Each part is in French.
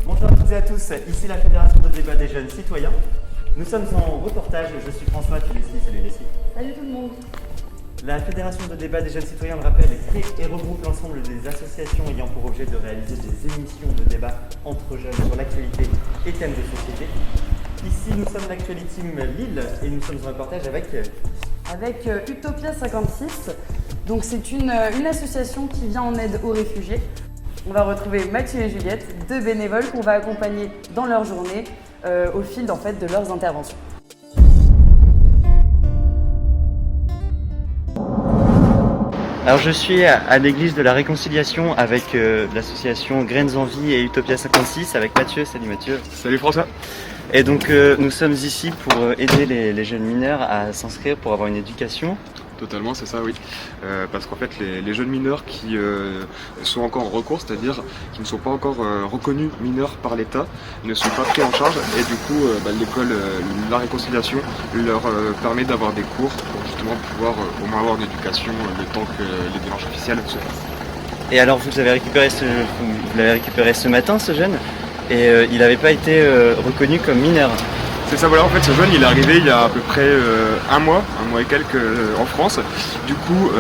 Bonjour à toutes et à tous, ici la Fédération de débat des jeunes citoyens. Nous sommes en reportage, je suis François, puis Leslie, salut Leslie. Salut tout le monde. La Fédération de débat des jeunes citoyens, le rappelle, crée et regroupe l'ensemble des associations ayant pour objet de réaliser des émissions de débat entre jeunes sur l'actualité et thèmes de société. Ici, nous sommes l'Actuality Team Lille et nous sommes en reportage avec Utopia 56. Donc c'est une association qui vient en aide aux réfugiés. On va retrouver Mathieu et Juliette, deux bénévoles qu'on va accompagner dans leur journée au fil en fait, de leurs interventions. Alors je suis à l'église de la Réconciliation avec l'association Graines en Vie et Utopia 56 avec Mathieu. Salut Mathieu. Salut François. Et donc nous sommes ici pour aider les jeunes mineurs à s'inscrire pour avoir une éducation. Totalement, c'est ça, oui. Parce qu'en fait, les jeunes mineurs qui sont encore en recours, c'est-à-dire qui ne sont pas encore reconnus mineurs par l'État, ne sont pas pris en charge. Et du coup, l'école La Réconciliation leur permet d'avoir des cours pour justement pouvoir au moins avoir une éducation le temps que les démarches officielles se fassent. Et alors vous l'avez récupéré ce matin, ce jeune, et il n'avait pas été reconnu comme mineur. C'est ça, voilà, en fait ce jeune il est arrivé il y a à peu près un mois et quelques en France. Du coup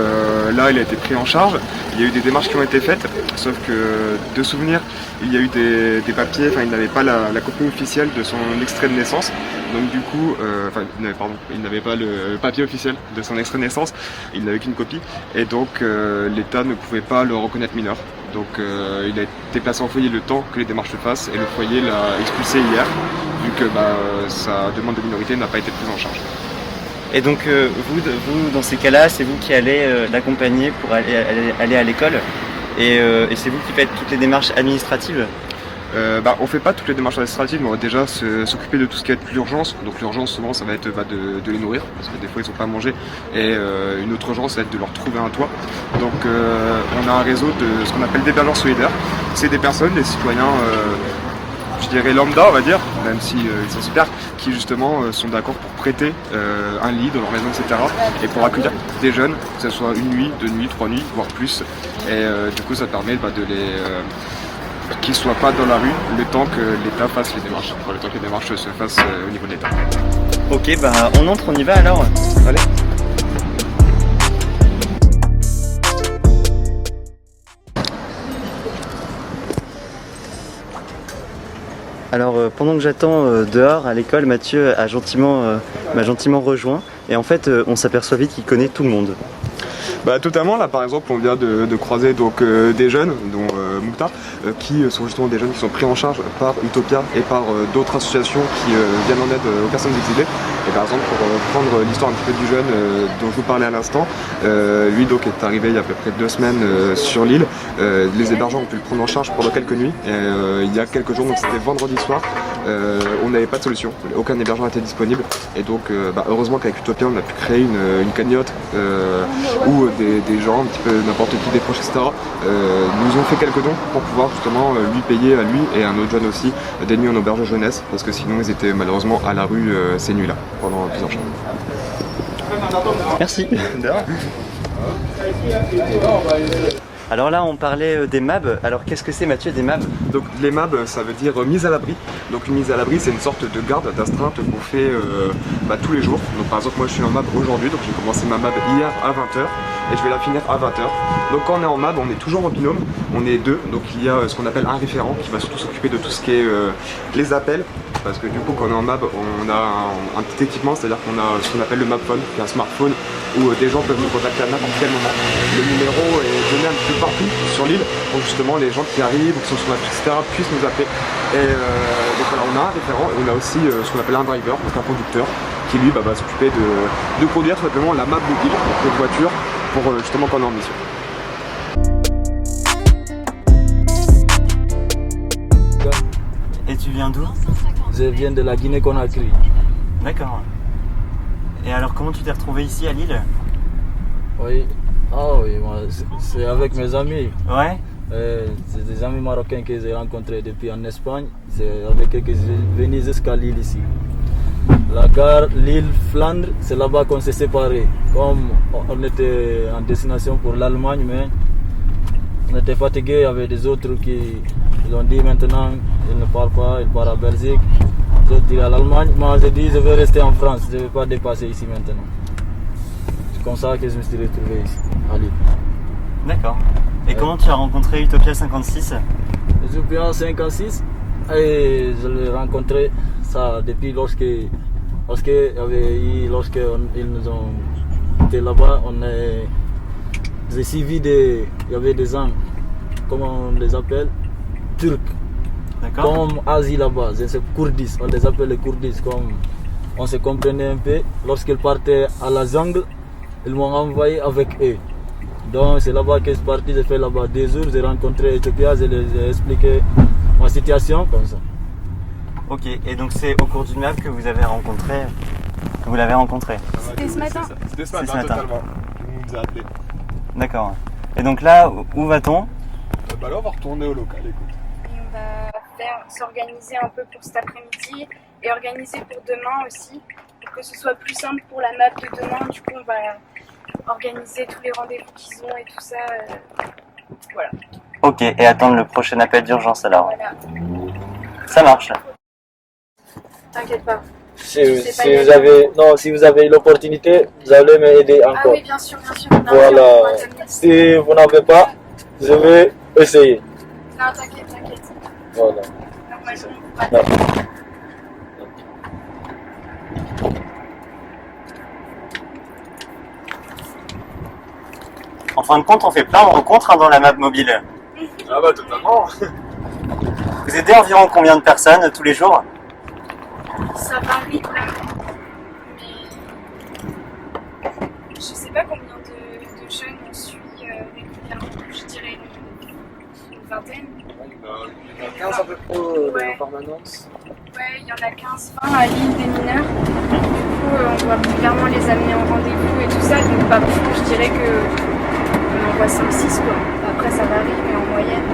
là il a été pris en charge, il y a eu des démarches qui ont été faites, sauf que de souvenir il y a eu des papiers, enfin il n'avait pas la copie officielle de son extrait de naissance. Donc du coup, il n'avait pas le papier officiel de son extrait de naissance, il n'avait qu'une copie et donc l'État ne pouvait pas le reconnaître mineur. Donc il a été placé en foyer le temps que les démarches se fassent et le foyer l'a expulsé hier, vu que sa demande de minorité n'a pas été prise en charge. Et donc vous dans ces cas-là, c'est vous qui allez l'accompagner pour aller à l'école et c'est vous qui faites toutes les démarches administratives? On fait pas toutes les démarches administratives, mais on va déjà s'occuper de tout ce qui est l'urgence. Donc l'urgence souvent ça va être de les nourrir, parce que des fois ils n'ont pas à manger. Et une autre urgence ça va être de leur trouver un toit. Donc on a un réseau de ce qu'on appelle d'hébergeurs solidaires. C'est des personnes, des citoyens, je dirais lambda on va dire, même si ils sont super, qui justement sont d'accord pour prêter un lit dans leur maison, etc. Et pour accueillir des jeunes, que ce soit une nuit, 2 nuits, 3 nuits, voire plus. Et du coup ça permet de les... qu'ils ne soient pas dans la rue le temps que l'État fasse les démarches, le temps que les démarches se fassent au niveau de l'État. Ok, on entre, on y va alors. Allez. Alors pendant que j'attends dehors à l'école, Mathieu m'a gentiment rejoint et en fait on s'aperçoit vite qu'il connaît tout le monde. Totalement, là par exemple on vient de croiser donc, des jeunes, dont Moukta, qui sont justement des jeunes qui sont pris en charge par Utopia et par d'autres associations qui viennent en aide aux personnes exilées. Et par exemple pour prendre l'histoire un petit peu du jeune dont je vous parlais à l'instant, lui donc est arrivé il y a à peu près 2 semaines sur l'île. Les hébergeurs ont pu le prendre en charge pendant quelques nuits. Et, il y a quelques jours, donc c'était vendredi soir, on n'avait pas de solution, aucun hébergeur n'était disponible. Et donc heureusement qu'avec Utopia on a pu créer une cagnotte où des gens, un petit peu n'importe qui, des proches, etc. nous ont fait quelques dons pour pouvoir justement lui payer à lui et à un autre jeune aussi des nuits en auberge de jeunesse, parce que sinon ils étaient malheureusement à la rue ces nuits-là pendant plusieurs jours. Merci. Alors là on parlait des MAB, alors qu'est-ce que c'est Mathieu des MAB? Donc les MAB ça veut dire mise à l'abri. Donc une mise à l'abri c'est une sorte de garde, d'astreinte qu'on fait tous les jours. Donc par exemple moi je suis en MAB aujourd'hui, donc j'ai commencé ma MAB hier à 20h et je vais la finir à 20h. Donc quand on est en MAB on est toujours en binôme, on est 2, donc il y a ce qu'on appelle un référent qui va surtout s'occuper de tout ce qui est les appels. Parce que du coup quand on est en MAB on a un petit équipement, c'est-à-dire qu'on a ce qu'on appelle le MAB phone, qui est un smartphone où des gens peuvent nous contacter à n'importe quel moment. Le numéro est donné un petit peu partout sur l'île pour justement les gens qui arrivent ou qui sont sur la piste, etc. puissent nous appeler. Et donc voilà, on a un référent et on a aussi ce qu'on appelle un driver, donc un conducteur qui lui va s'occuper de conduire tout simplement la MAB mobile, donc notre voiture, pour justement quand on est en mission. Et tu viens d'où? Je viens de la Guinée-Conakry. D'accord. Et alors comment tu t'es retrouvé ici à Lille? Oui, moi, c'est avec mes amis. Ouais. C'est des amis marocains que j'ai rencontrés depuis en Espagne. C'est avec eux que je suis venu jusqu'à Lille ici. La gare Lille-Flandre, c'est là-bas qu'on s'est séparés. Comme on était en destination pour l'Allemagne, mais on était fatigués, il y avait des autres qui Ils ont dit maintenant, ils ne parlent pas, ils partent à Belgique. Je dis à l'Allemagne, moi je dis je veux rester en France, je ne vais pas dépasser ici maintenant. C'est comme ça que je me suis retrouvé ici, à Lille. D'accord. Et comment tu as rencontré Utopia 56? Utopia 56, et je l'ai rencontré ça depuis lorsqu'ils nous ont été là-bas. J'ai suivi il y avait des gens, comment on les appelle, Turcs. D'accord. Comme Asie là-bas, c'est Kurdis, on les appelle les Kurdis, comme on se comprenait un peu. Lorsqu'ils partaient à la jungle, ils m'ont envoyé avec eux. Donc c'est là-bas que je suis parti, j'ai fait là-bas 2 jours, j'ai rencontré Utopia, je les ai expliqué ma situation comme ça. Ok, et donc c'est au cours d'une map que vous avez rencontré, que vous l'avez rencontré. C'était ce matin. C'était ce C'est matin, ce matin. totalement. On nous a appelés. D'accord. Et donc là, où va-t-on? Bah là, on va retourner au local, écoute. Et on va s'organiser un peu pour cet après-midi et organiser pour demain aussi, pour que ce soit plus simple pour la map de demain. Du coup, on va organiser tous les rendez-vous qu'ils ont et tout ça. Voilà. Ok, et attendre le prochain appel d'urgence alors. Voilà. Ça marche. T'inquiète pas. Si vous avez l'opportunité, vous allez m'aider Ah encore. oui, bien sûr, bien sûr. Non, Voilà. on va t'amener. Si vous n'avez pas, je vais essayer. Non, t'inquiète, t'inquiète. Voilà. Normalement, on va Non. En fin de compte, on fait plein de rencontres dans la map mobile. Ah bah totalement. Vous aidez environ combien de personnes tous les jours? Ça varie vraiment. Mais je sais pas combien de jeunes on suit régulièrement. Je dirais une vingtaine. Il y en a 15 à peu près Ouais. en permanence. Ouais, il y en a 15-20 à l'île des mineurs. Du coup, on doit régulièrement les amener en rendez-vous et tout ça. Donc, pas beaucoup, je dirais que on en voit 5-6 quoi. Après, ça varie, mais en moyenne,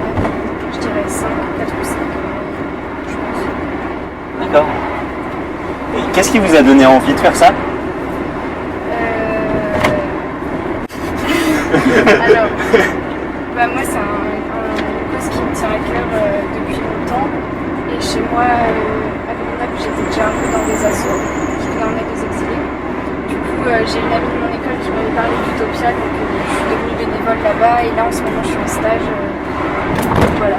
je dirais 5, 4 ou 5. Je pense. D'accord. Et qu'est-ce qui vous a donné envie de faire ça? Alors, bah moi, c'est une cause qui me tient à cœur depuis longtemps. Et chez moi, à Grenoble, j'étais déjà un peu dans des assos qui venaient en aide aux exilés. Du coup, j'ai une amie de mon école qui m'avait parlé d'Utopia, donc je suis devenue bénévole là-bas. Et là, en ce moment, je suis en stage. Voilà.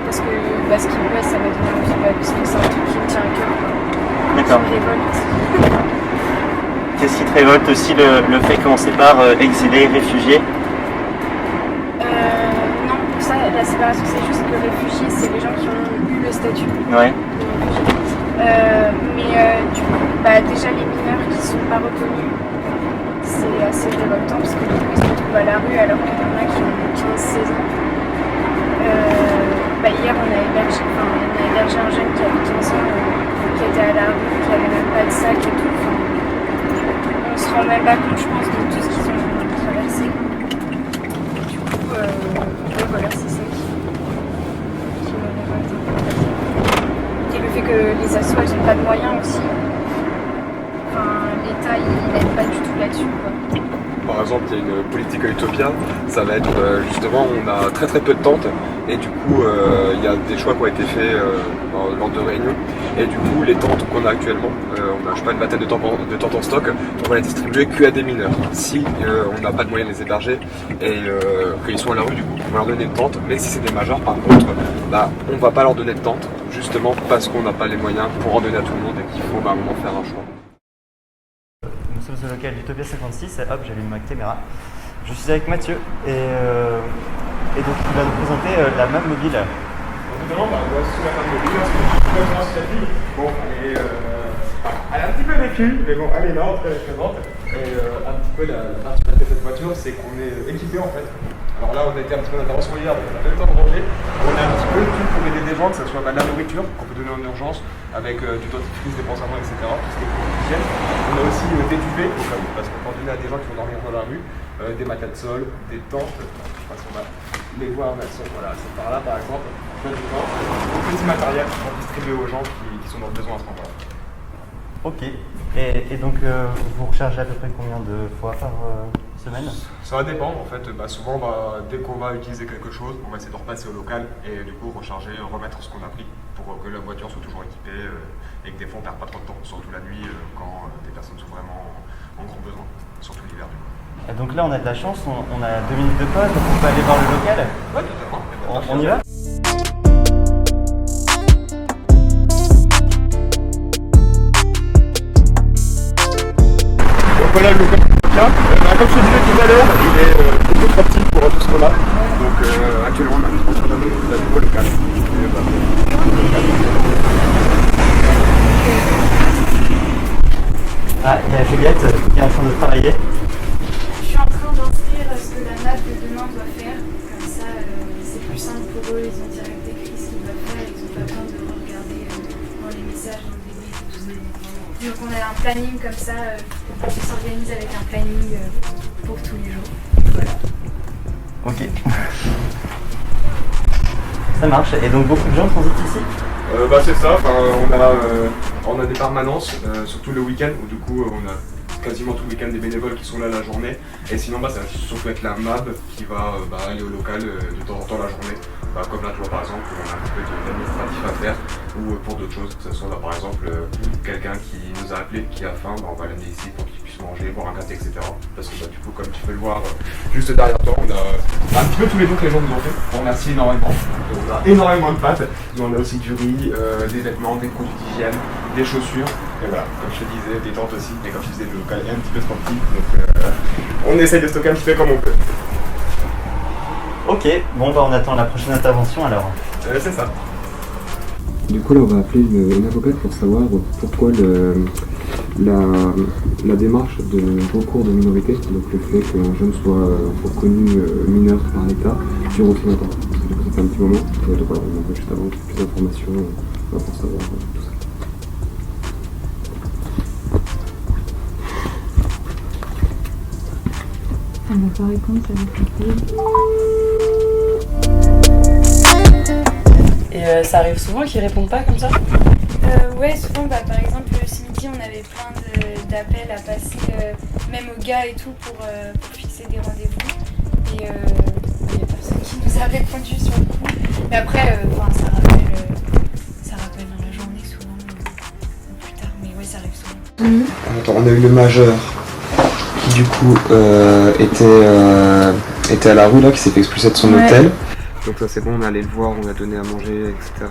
Parce que ce qui me plaît, ça m'a donné envie, parce que c'est un truc qui me tient à cœur. D'accord. Qui me révolte. Qu'est-ce qui te révolte aussi le fait qu'on sépare exilés et réfugiés? Non, pour ça, la séparation, c'est juste que réfugiés, c'est les gens qui ont eu le statut. Ouais. Du coup, déjà les mineurs qui sont pas reconnus, c'est assez révoltant parce que du coup ils se retrouvent à la rue alors qu'il y en a qui ont 15-16 ans. Hier on a hébergé un jeune qui avait 15 ans, qui était à la rue, qui avait même pas de sac et tout. On se rend même pas compte, je pense, de tout ce qu'ils ont traversé. Du coup, voilà, c'est ça qui me révolte. Et le fait que les assos elles n'ont pas de moyens aussi. Enfin, l'État il n'aide pas du tout là-dessus. Quoi. Par exemple, il y a une politique à Utopia, ça va être justement, on a très très peu de tentes et du coup, il y a des choix qui ont été faits lors de réunions. Et du coup, les tentes qu'on a actuellement, on a je sais pas, une vingtaine de tentes en stock, on va les distribuer que à des mineurs. Si on n'a pas de moyen de les héberger et qu'ils sont à la rue, du coup, on va leur donner une tente. Mais si c'est des majeurs, par contre, on va pas leur donner de tente, justement parce qu'on n'a pas les moyens pour en donner à tout le monde et qu'il faut à un moment faire un choix. Nous sommes au local d'Utopia 56, hop, j'allume ma caméra. Je suis avec Mathieu et donc il va nous présenter la map mobile. Voici la femme mobile, bon, elle est un petit peu vécue, mais bon, elle est là, très présente. Et un petit peu la particularité de cette voiture, c'est qu'on est équipé en fait. Alors là, on a été un petit peu d'intervention hier, donc on a pas eu le temps de ranger. On a un petit peu tout pour aider des gens, que ce soit de la nourriture qu'on peut donner en urgence, avec du dentifrice, des pansements, etc. Tout ce qui est pour l'hygiène. On a aussi des duvets, au cas où, parce qu'on peut en donner à des gens qui vont dormir dans la rue, des matelas de sol, des tentes, parce qu'on va les voir, voilà, c'est par là par exemple, plein de tentes, petit matériel pour distribuer aux gens qui sont dans le besoin à ce moment-là. Ok. Et donc vous rechargez à peu près combien de fois par semaine? Ça va dépendre en fait. Souvent, dès qu'on va utiliser quelque chose, on va essayer de repasser au local et du coup recharger, remettre ce qu'on a pris pour que la voiture soit toujours équipée et que des fois on perd pas trop de temps, surtout la nuit quand des personnes sont vraiment en grand besoin, surtout l'hiver. Donc là on a de la chance, on a 2 minutes de pause, donc on peut aller voir le local. Ouais, totalement. On y va? Donc voilà le local. Comme je te disais tout à l'heure, il est beaucoup trop petit pour tout ce qu'on a. Donc actuellement on a une transport de la nouveau local. Ah, il y a Juliette qui est en train de travailler. Je suis en train d'inscrire ce que la nappe de demain doit faire. Comme ça, c'est plus simple pour eux. Ils ont direct écrit ce qu'ils doivent faire. Ils n'ont pas besoin de regarder dans les messages, dans le début. Donc on a un planning comme ça. On s'organise avec un planning pour tous les jours. Voilà. Ok. Ça marche. Et donc beaucoup de gens transitent ici? C'est ça, on a des permanences, surtout le week-end, où du coup on a quasiment tout le week-end des bénévoles qui sont là la journée. Et sinon ça va surtout être la MAB qui va aller au local de temps en temps la journée. Comme là tu vois par exemple, on a un petit peu d'administratif à faire, ou pour d'autres choses, que ce soit par exemple quelqu'un qui nous a appelé, qui a faim, on va l'amener ici pour qu'il puisse manger, boire un café, etc. Parce que du coup, comme tu peux le voir juste derrière toi, on a un petit peu tous les dons que les gens nous ont fait. On remercie énormément. On a énormément de pâtes, mais on a aussi du riz, des vêtements, des produits d'hygiène, des chaussures. Et voilà, comme je te disais, des tentes aussi. Et comme je te disais, le local est un petit peu trop petit, donc on essaye de stocker un petit peu comme on peut. Ok, bon on attend la prochaine intervention alors. C'est ça. Du coup là on va appeler une avocate pour savoir pourquoi la démarche de recours de minorité, donc le fait qu'un jeune soit reconnu mineur par l'État, dure aussi longtemps. Parce que du coup ça fait un petit moment, donc voilà, on veut juste avoir plus d'informations pour savoir tout ça. Elle m'a pas répondu, ça va cliquer. Et ça arrive souvent qu'ils répondent pas comme ça? Ouais, souvent, par exemple, ce midi, on avait plein d'appels à passer, même aux gars et tout, pour fixer des rendez-vous. Et il n'y a personne qui nous a répondu sur le coup. Mais après, ça rappelle dans la journée souvent, plus tard. Mais ouais, ça arrive souvent. Attends, on a eu le majeur qui du coup était à la rue là, qui s'est fait expulser de son hôtel. Donc ça c'est bon, on est allé le voir, on a donné à manger, etc.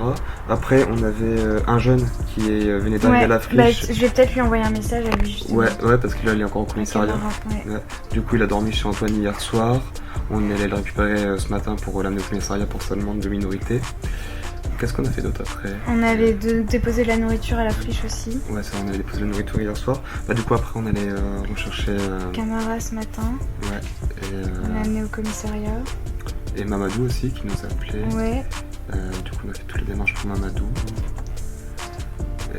Après on avait un jeune qui venait d'arriver à la friche. Je vais peut-être lui envoyer un message à lui justement. Ouais, parce qu'il est encore au commissariat. Ouais. Du coup il a dormi chez Antoine hier soir. On est allé le récupérer ce matin pour l'amener au commissariat pour sa demande de minorité. Qu'est-ce qu'on a fait d'autre après? On avait déposé de la nourriture à la friche aussi. Ouais, ça, on avait déposé de la nourriture hier soir. Du coup, après, on allait rechercher. Camara ce matin. Ouais. On l'a amené au commissariat. Et Mamadou aussi qui nous a appelé. Ouais. Du coup, on a fait toutes les démarches pour Mamadou.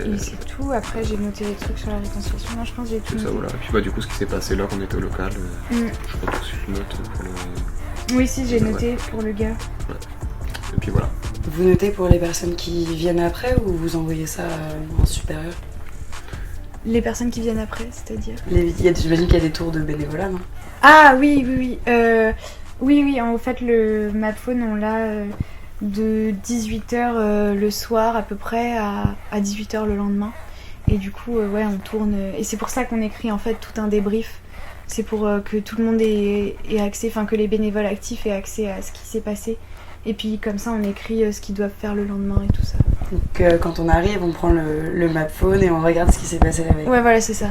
Et c'est tout. Après, j'ai noté les trucs sur la réconciliation. Non, je pense que j'ai tout noté. Ça, voilà. Et puis, du coup, ce qui s'est passé là, qu'on était au local, je crois que c'est une note pour le. Oui, si, j'ai noté pour le gars. Ouais. Et puis voilà. Vous notez pour les personnes qui viennent après ou vous envoyez ça en supérieur? Les personnes qui viennent après, c'est-à-dire? J'imagine qu'il y a des tours de bénévolat, non? Ah oui. Oui, en fait, le Mapphone, on l'a de 18h le soir à peu près à 18h le lendemain. Et du coup, ouais, on tourne. Et c'est pour ça qu'on écrit en fait tout un débrief. C'est pour que tout le monde ait accès, enfin que les bénévoles actifs aient accès à ce qui s'est passé. Et puis comme ça, on écrit ce qu'ils doivent faire le lendemain et tout ça. Donc quand on arrive, on prend le Mapphone et on regarde ce qui s'est passé la veille. Ouais, voilà, c'est ça.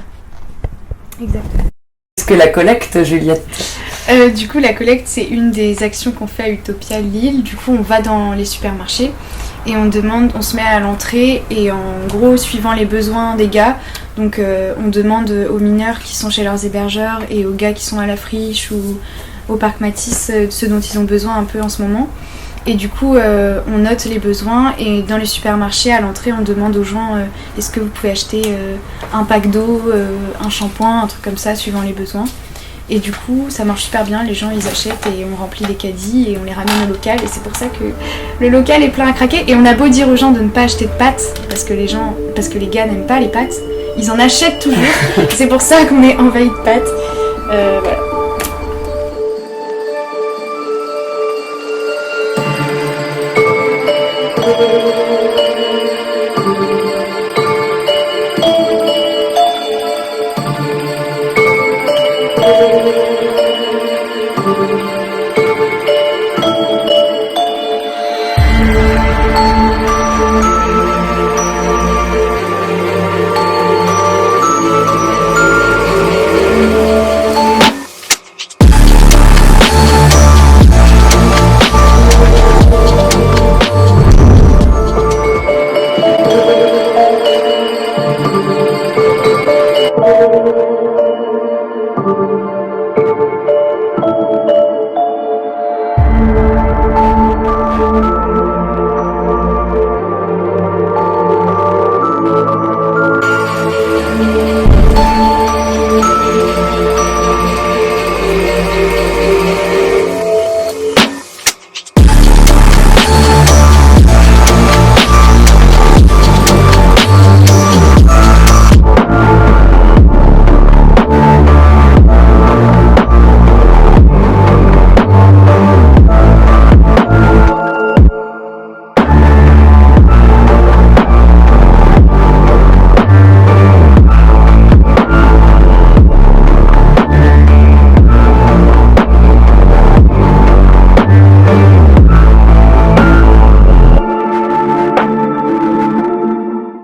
Exactement. Est-ce que la collecte, Juliette? Du coup, la collecte, c'est une des actions qu'on fait à Utopia Lille. Du coup, on va dans les supermarchés et on se met à l'entrée et en gros, suivant les besoins des gars, donc on demande aux mineurs qui sont chez leurs hébergeurs et aux gars qui sont à la friche ou au parc Matisse ce dont ils ont besoin un peu en ce moment. Et du coup, on note les besoins et dans les supermarchés, à l'entrée, on demande aux gens est-ce que vous pouvez acheter un pack d'eau, un shampoing, un truc comme ça, suivant les besoins. Et du coup, ça marche super bien, les gens ils achètent et on remplit les caddies et on les ramène au local. Et c'est pour ça que le local est plein à craquer. Et on a beau dire aux gens de ne pas acheter de pâtes, parce que les gars n'aiment pas les pâtes, ils en achètent toujours. C'est pour ça qu'on est envahi de pâtes. Voilà.